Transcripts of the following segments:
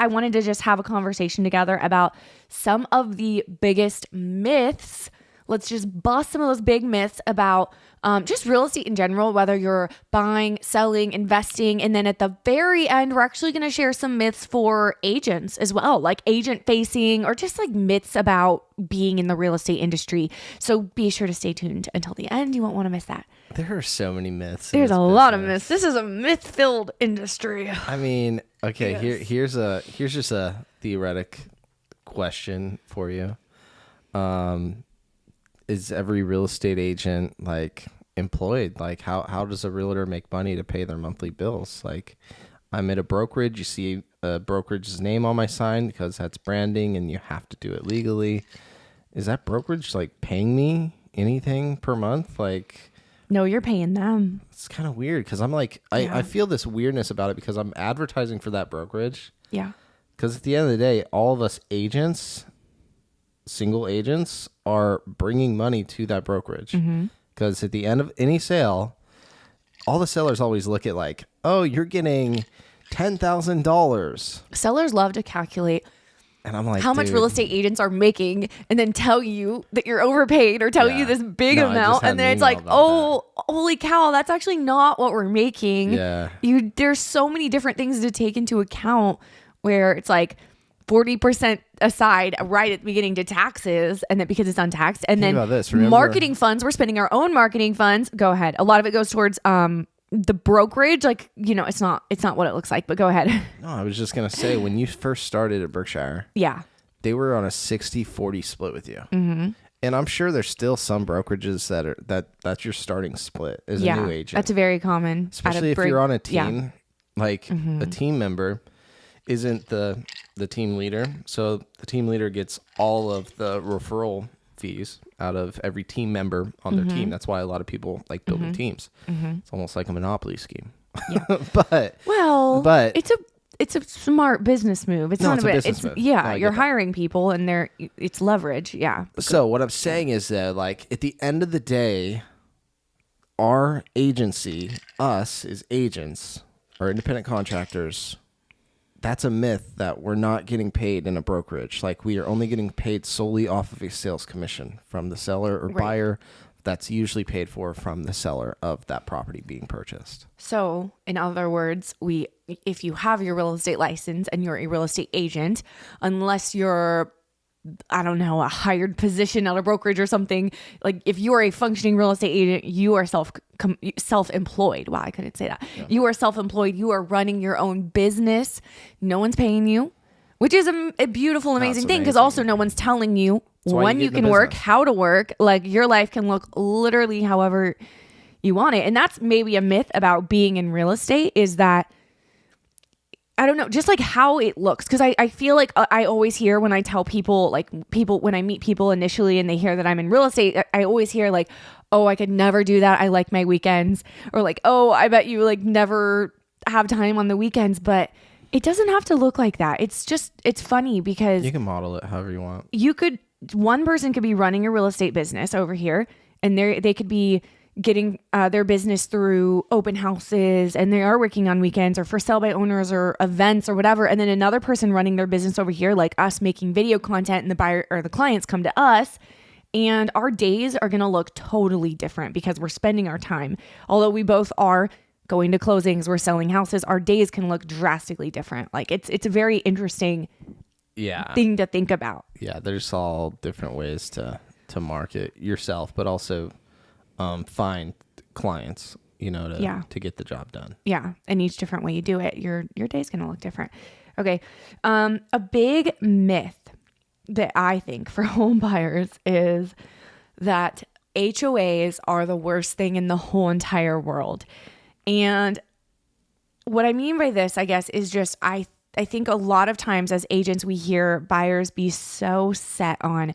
I wanted to just have a conversation together about some of the biggest myths. Let's just bust some of those big myths about just real estate in general, whether you're buying, selling, investing. And then at the very end, we're actually going to share some myths for agents as well, like agent facing or just like myths about being in the real estate industry. So be sure to stay tuned until the end. You won't want to miss that. There are so many myths. There's a lot of myths. This is a myth-filled industry. I mean, okay, Yes. here's just a theoretic question for you. Is every real estate agent like employed? Like how does a realtor make money to pay their monthly bills? Like I'm at a brokerage, you see a brokerage's name on my sign because that's branding and you have to do it legally. Is that brokerage like paying me anything per month? Like No, you're paying them. it's kind of weird because I'm like, I feel this weirdness about it because I'm advertising for that brokerage. Yeah. Because at the end of the day, all of us agents, single agents, are bringing money to that brokerage. Because at the end of any sale, all the sellers always look at like, oh, you're getting $10,000. Sellers love to calculate And I'm like, how much real estate agents are making and then tell you that you're overpaid or tell you this big No, I just amount. had And an then it's email like, about oh, holy cow, that's actually not what we're making. Yeah. There's so many different things to take into account where it's like 40% aside right at the beginning to taxes and then because it's untaxed. And Think then about this, remember- marketing funds, we're spending our own marketing funds. Go ahead. A lot of it goes towards the brokerage. Like, you know, it's not what it looks like, but go ahead. No, I was just going to say, when you first started at Berkshire, Yeah. they were on a 60-40 split with you. Mm-hmm. And I'm sure there's still some brokerages that's your starting split as a new agent. That's very common. Especially if you're on a team, like a team member isn't the team leader. So the team leader gets all of the referral fees out of every team member on their team. That's why a lot of people like building teams. It's almost like a monopoly scheme. Yeah. but it's a smart business move. It's No, not it's a a bit. business move. Yeah, No, I you're get that. hiring people and it's leverage. Yeah. So what I'm saying is that, like, at the end of the day, our agency, us as agents or independent contractors, that's a myth that we're not getting paid in a brokerage. Like, we are only getting paid solely off of a sales commission from the seller or buyer. That's usually paid for from the seller of that property being purchased. So, in other words, if you have your real estate license and you're a real estate agent, unless you're, I don't know, a hired position at a brokerage or something, like if you are a functioning real estate agent, you are self-employed. Wow, I couldn't say that. Yeah. You are self-employed. You are running your own business. No one's paying you, which is a beautiful, amazing thing because also no one's telling you when you can work, how to work. Like your life can look literally however you want it. And that's maybe a myth about being in real estate is that, I don't know, just like how it looks. Cause I feel like I always hear when I tell people, when I meet people initially and they hear that I'm in real estate, I always hear like, oh, I could never do that. I like my weekends. Or like, oh, I bet you like never have time on the weekends. But it doesn't have to look like that. It's funny because You can model it however you want. One person could be running a real estate business over here and they could be getting their business through open houses and they are working on weekends or for sale by owners or events or whatever. And then another person running their business over here, like us making video content, and the buyer or the clients come to us and our days are going to look totally different because we're spending our time. Although we both are going to closings, we're selling houses, our days can look drastically different. Like it's a very interesting thing to think about. Yeah, there's all different ways to market yourself, but also find clients, to get the job done. Yeah, and each different way you do it, your day's going to look different. Okay, a big myth that I think for home buyers is that HOAs are the worst thing in the whole entire world. And what I mean by this, I guess, is just I think a lot of times as agents, we hear buyers be so set on,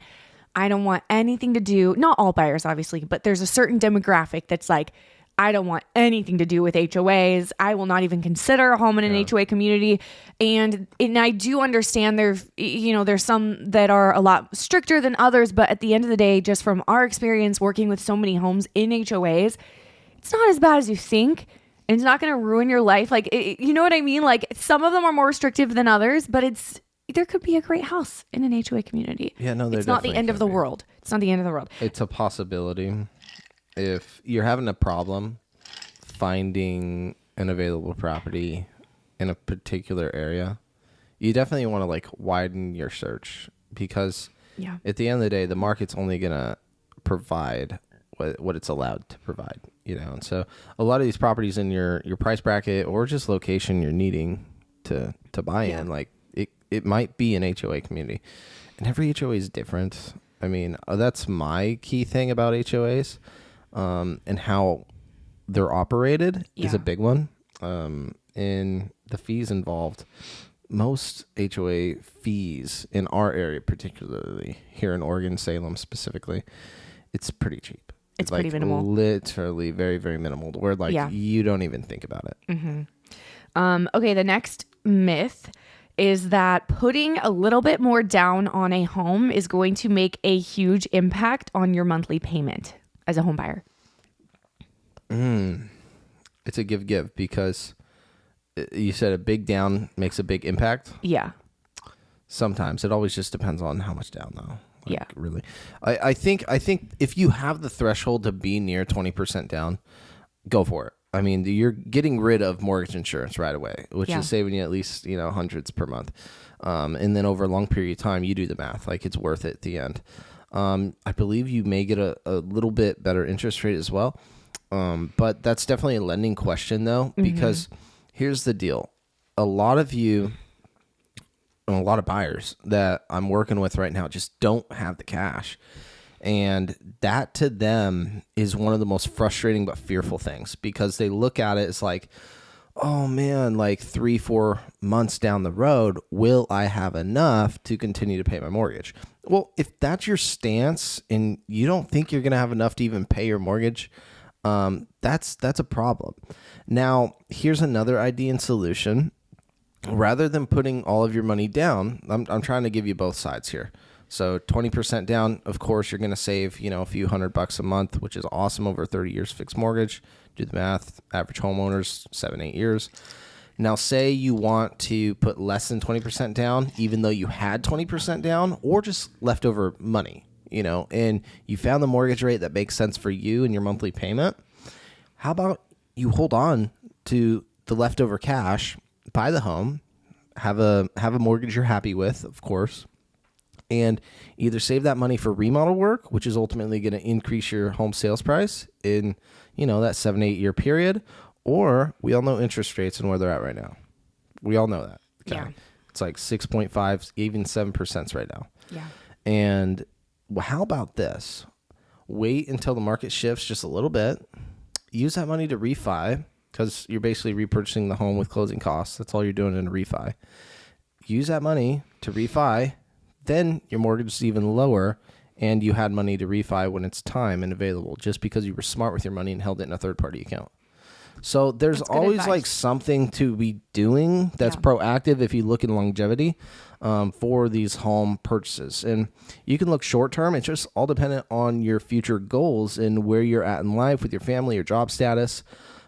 I don't want anything to do, not all buyers, obviously, but there's a certain demographic that's like, I don't want anything to do with HOAs. I will not even consider a home in an HOA community. And I do understand there's some that are a lot stricter than others, but at the end of the day, just from our experience working with so many homes in HOAs, it's not as bad as you think. and it's not going to ruin your life. Like, you know what I mean? Like, some of them are more restrictive than others, but there could be a great house in an HOA community. Yeah, no, it's not the end of the world. It's not the end of the world. It's a possibility. If you're having a problem finding an available property in a particular area, you definitely want to like widen your search, because at the end of the day, the market's only going to provide what it's allowed to provide, and so a lot of these properties in your price bracket or just location you're needing to buy in, like it might be an HOA community, and every HOA is different. I mean, that's my key thing about HOAs, and how they're operated is a big one. In the fees involved, most HOA fees in our area, particularly here in Oregon, Salem specifically, it's pretty cheap. It's like pretty minimal. Literally very, very minimal, where you don't even think about it. Mm-hmm. Okay, the next myth is that putting a little bit more down on a home is going to make a huge impact on your monthly payment as a home buyer. It's a give, because you said a big down makes a big impact. Yeah. Sometimes. It always just depends on how much down, though. Really. I think if you have the threshold to be near 20% down, go for it. I mean, you're getting rid of mortgage insurance right away, which is saving you at least, hundreds per month. And then over a long period of time, you do the math. Like, it's worth it at the end. I believe you may get a little bit better interest rate as well. But that's definitely a lending question, though, because here's the deal. A lot of you and a lot of buyers that I'm working with right now just don't have the cash. And that to them is one of the most frustrating but fearful things, because they look at it as like, oh man, like 3-4 months down the road, will I have enough to continue to pay my mortgage? Well, if that's your stance and you don't think you're going to have enough to even pay your mortgage, that's a problem. Now, here's another idea and solution. Rather than putting all of your money down, I'm trying to give you both sides here. So 20% down, of course, you're going to save, a few $100 a month, which is awesome over 30 years fixed mortgage. Do the math. Average homeowners, 7-8 years. Now, say you want to put less than 20% down, even though you had 20% down, or just leftover money, and you found the mortgage rate that makes sense for you and your monthly payment. How about you hold on to the leftover cash, buy the home, have a mortgage you're happy with, of course, and either save that money for remodel work, which is ultimately going to increase your home sales price in, that 7-8 year period, or we all know interest rates and where they're at right now. We all know that. Okay? Yeah. It's like 6.5, even 7% right now. Yeah. And how about this? Wait until the market shifts just a little bit. Use that money to refi, because you're basically repurchasing the home with closing costs. That's all you're doing in a refi. Use that money to refi. Then your mortgage is even lower, and you had money to refi when it's time and available, just because you were smart with your money and held it in a third-party account. So there's always advice. Like something to be doing that's proactive if you look in longevity for these home purchases. And you can look short-term. It's just all dependent on your future goals and where you're at in life with your family or job status.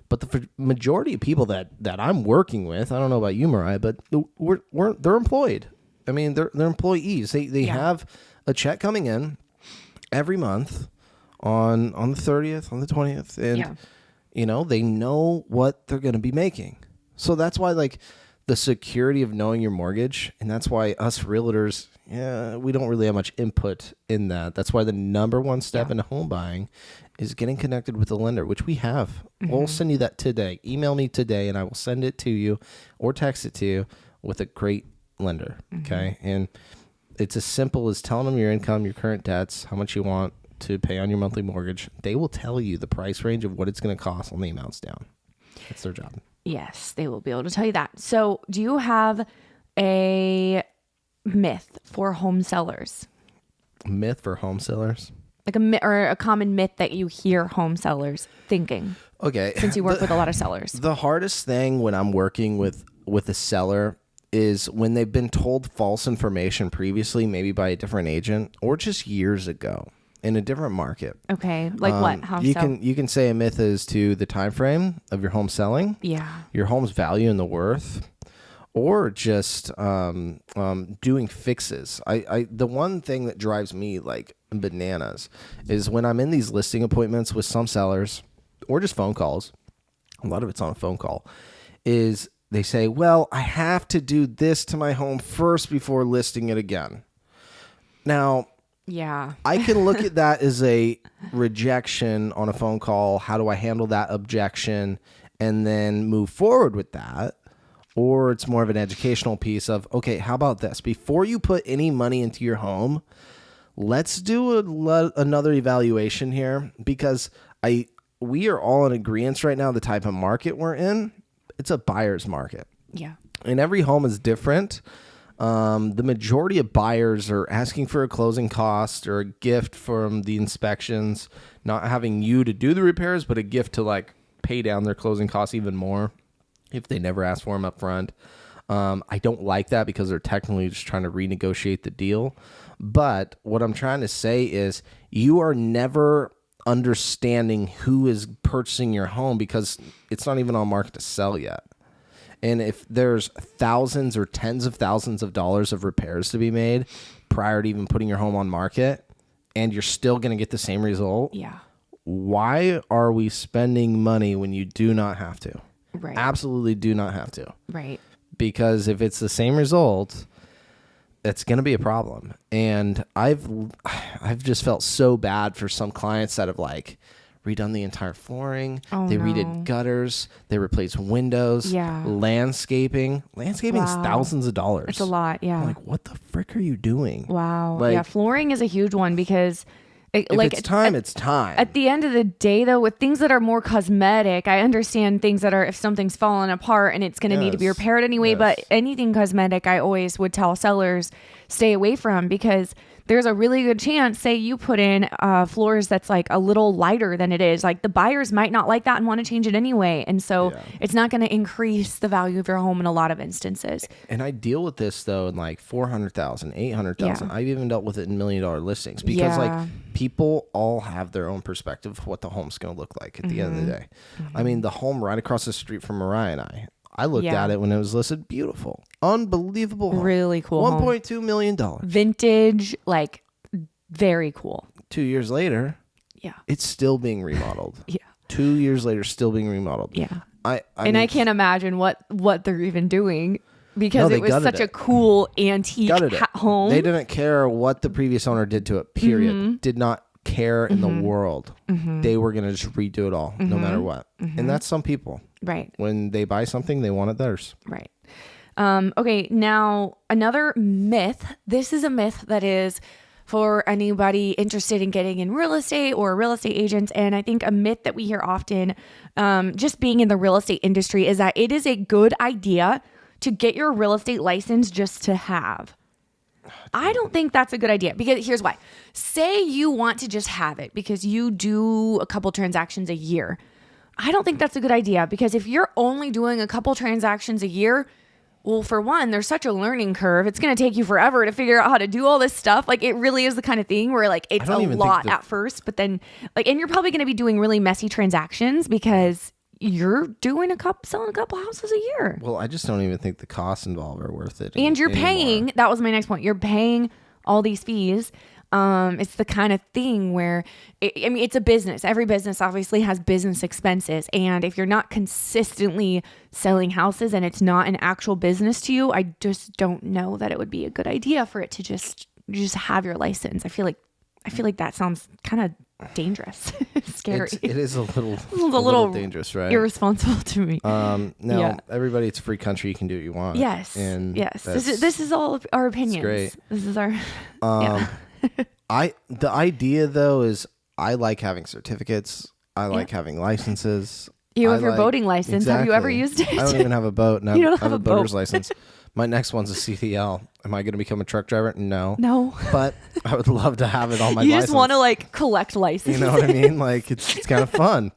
But the majority of people that I'm working with, I don't know about you, Mariah, but they're employed. I mean, they're employees. They have a check coming in every month on the 30th, on the 20th, and they know what they're going to be making. So that's why, like, the security of knowing your mortgage, and that's why us realtors, we don't really have much input in that. That's why the number one step into home buying is getting connected with a lender, which we have. We'll send you that today. Email me today, and I will send it to you or text it to you with a great lender. Okay. And it's as simple as telling them your income, your current debts, how much you want to pay on your monthly mortgage. They will tell you the price range of what it's going to cost on the amounts down. That's their job. Yes, they will be able to tell you that. So do you have a myth for home sellers? Myth for home sellers? Like a common myth that you hear home sellers thinking. Okay. Since you work with a lot of sellers. The hardest thing when I'm working with a seller is when they've been told false information previously, maybe by a different agent or just years ago. in a different market. Okay. Like what? How you so? can say a myth is to the time frame of your home selling, Yeah. your home's value and the worth, or just doing fixes. The one thing that drives me like bananas is when I'm in these listing appointments with some sellers or just phone calls. A lot of it's on a phone call. Is they say, well, I have to do this to my home first before listing it again. Now, yeah, I can look at that as a rejection on a phone call. How do I handle that objection and then move forward with that? Or it's more of an educational piece of, okay, how about this? Before you put any money into your home, let's do another evaluation here, because we are all in agreement right now the type of market we're in. It's a buyer's market. yeah, And every home is different. The majority of buyers are asking for a closing cost or a gift from the inspections, not having you to do the repairs, but a gift to like pay down their closing costs even more if they never ask for them up front. I don't like that because they're technically just trying to renegotiate the deal. But what I'm trying to say is you are never understanding who is purchasing your home because it's not even on market to sell yet. And if there's thousands or tens of thousands of dollars of repairs to be made prior to even putting your home on market, and you're still going to get the same result, yeah. why are we spending money when you do not have to? Right. Absolutely do not have to. Right. Because if it's the same result, that's going to be a problem. And I've just felt so bad for some clients that have like redone the entire flooring. Oh, they no. redid gutters. They replaced windows. Yeah. Landscaping. Landscaping is thousands of dollars. It's a lot. Yeah. I'm like, what the frick are you doing? Wow. Like, yeah. Flooring is a huge one because if it's time, it's time. At the end of the day, though, with things that are more cosmetic, I understand things that are if something's fallen apart and it's going to need to be repaired anyway. Yes. But anything cosmetic, I always would tell sellers stay away from, because there's a really good chance, say you put in floors that's like a little lighter than it is, like the buyers might not like that and want to change it anyway. And so it's not going to increase the value of your home in a lot of instances. And I deal with this though in like 400,000, 800,000. I've even dealt with it in $1 million listings because like people all have their own perspective of what the home's going to look like at the end of the day. I mean, the home right across the street from Mariah and I looked at it when it was listed. Beautiful. Unbelievable home. Really cool. $1.2 million. Vintage, like very cool. 2 years later, Yeah. it's still being remodeled. Yeah. 2 years later, still being remodeled. Yeah. I I can't imagine what they're even doing, because it was such a cool antique home. They didn't care what the previous owner did to it, period. Did not care in the world. They were going to just redo it all, no matter what. And that's some people. Right. When they buy something, they want it theirs. Right. Okay. Now, another myth. This is a myth that is for anybody interested in getting in real estate or a real estate agent. And I think a myth that we hear often, just being in the real estate industry, is that it is a good idea to get your real estate license just to have. I don't think that's a good idea, because here's why. Say you want to just have it because you do a couple transactions a year. I don't think that's a good idea, because if you're only doing a couple transactions a year, well, for one, there's such a learning curve. It's going to take you forever to figure out how to do all this stuff. Like, it really is the kind of thing where like it's a lot at first, but then like, and you're probably going to be doing really messy transactions because you're doing selling a couple houses a year. Well, I just don't even think the costs involved are worth it. And you're paying, that was my next point. You're paying all these fees. It's the kind of thing where, it's a business. Every business obviously has business expenses. And if you're not consistently selling houses and it's not an actual business to you, I just don't know that it would be a good idea for it to just have your license. I feel like that sounds kind of dangerous. Scary. It is a little dangerous, right? Irresponsible to me. Everybody, it's a free country. You can do what you want. Yes. And yes. This is all our opinions. Great. This is our. The idea though is I like having certificates. I like having licenses. You have your boating license. Exactly. Have you ever used it? I don't even have a boat. No, you don't I have a boat. boater's license. My next one's a CDL. Am I going to become a truck driver? No. But I would love to have it on my license. You just want to like collect licenses. You know what I mean? Like it's kind of fun.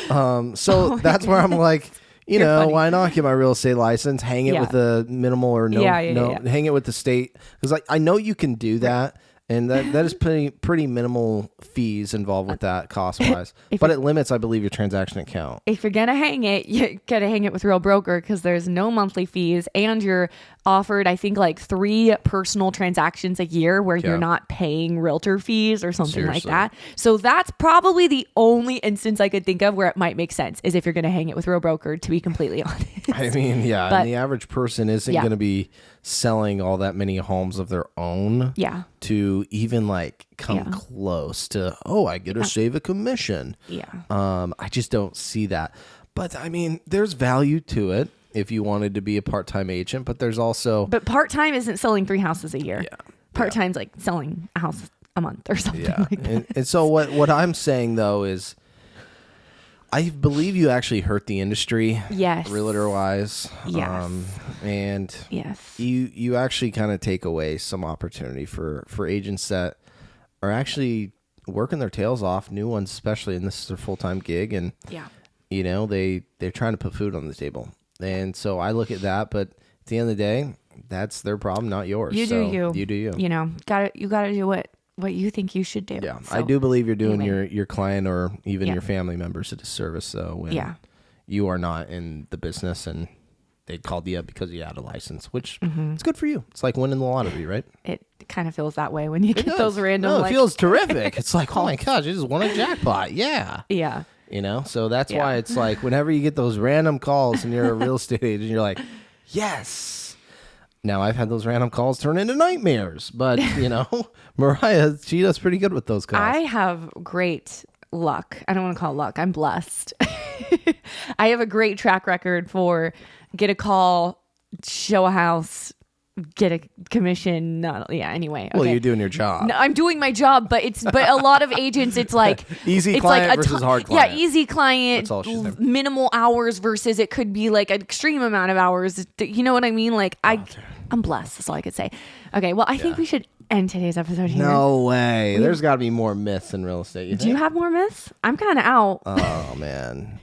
That's where I'm like, funny. Why not get my real estate license, hang it with a minimal or hang it with the state. Because like, I know you can do that And that is pretty minimal fees involved with that cost wise, but it limits, I believe, your transaction account. If you're gonna hang it, you gotta hang it with Real Broker because there's no monthly fees, and you're offered, I think, like 3 personal transactions a year where you're not paying realtor fees or something like that. So that's probably the only instance I could think of where it might make sense is if you're gonna hang it with Real Broker. To be completely honest, I mean, yeah, and the average person isn't gonna be selling all that many homes of their own. Yeah. To even like come close to, I get to save a commission. Yeah. I just don't see that. But I mean, there's value to it if you wanted to be a part-time agent, but there's also... But part-time isn't selling 3 houses a year. Yeah. Part-time's like selling a house a month or something like that. And so what I'm saying though is I believe you actually hurt the industry. Yes. Realtor-wise. Yes. And you actually kind of take away some opportunity for agents that are actually working their tails off, new ones especially, and this is their full-time gig, and you know, they're trying to put food on the table. And so I look at that, but at the end of the day, that's their problem, not yours. You do you. You do you. You know, you gotta do what you think you should do. Yeah. So, I do believe you're doing your client or even your family members a disservice though when you are not in the business and they called you up because you had a license, which it's good for you. It's like winning the lottery, right? It kind of feels that way when you get those random. No, it feels terrific. It's like, oh my gosh, I just won a jackpot. Yeah. Yeah. You know, so that's why it's like whenever you get those random calls and you're a real estate agent, you're like, yes. Now I've had those random calls turn into nightmares, but you know, Mariah, she does pretty good with those calls. I have great luck. I don't want to call it luck. I'm blessed. I have a great track record for get a call, show a house, get a commission. Anyway. Okay. Well, you're doing your job. No, I'm doing my job, but a lot of agents, it's like easy it's client like versus hard client. Yeah, easy client, That's all she's saying. minimal hours versus it could be like an extreme amount of hours. You know what I mean? Like I'm blessed. That's all I could say. Okay, well, I think we should end today's episode here. No way. There's got to be more myths in real estate. Do you have more myths? I'm kind of out. Oh man.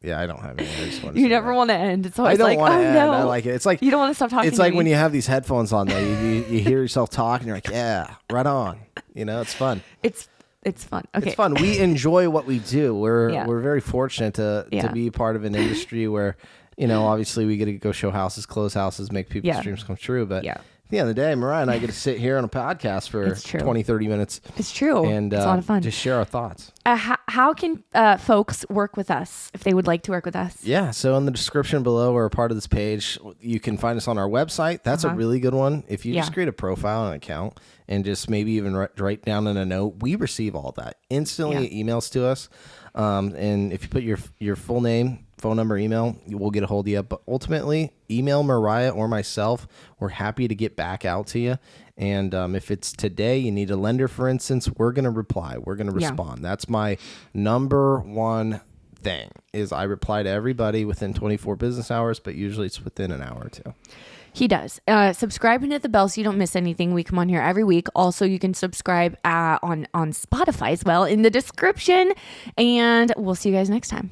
Yeah, I don't have any. I just you never want to end. It's always I don't want to end. No. I like it. It's like you don't want to stop talking. It's like when you have these headphones on, though. You hear yourself talk, and you're like, yeah, right on. You know, it's fun. It's fun. Okay, it's fun. We enjoy what we do. We're very fortunate to be part of an industry where, you know, obviously we get to go show houses, close houses, make people's dreams come true. But at the end of the day, Mariah and I get to sit here on a podcast for 20, 30 minutes. It's true. And it's a lot of fun. Just share our thoughts. How can folks work with us if they would like to work with us? Yeah. So in the description below or part of this page, you can find us on our website. That's a really good one. If you just create a profile and account and just maybe even write down in a note, we receive all that instantly. Emails to us. And if you put your full name, phone number, email, we'll get a hold of you. But ultimately, email Mariah or myself. We're happy to get back out to you. And if it's today, you need a lender, for instance, we're going to reply. We're going to respond. That's my number one thing is I reply to everybody within 24 business hours, but usually it's within an hour or two. He does. Subscribe and hit the bell so you don't miss anything. We come on here every week. Also, you can subscribe on Spotify as well in the description. And we'll see you guys next time.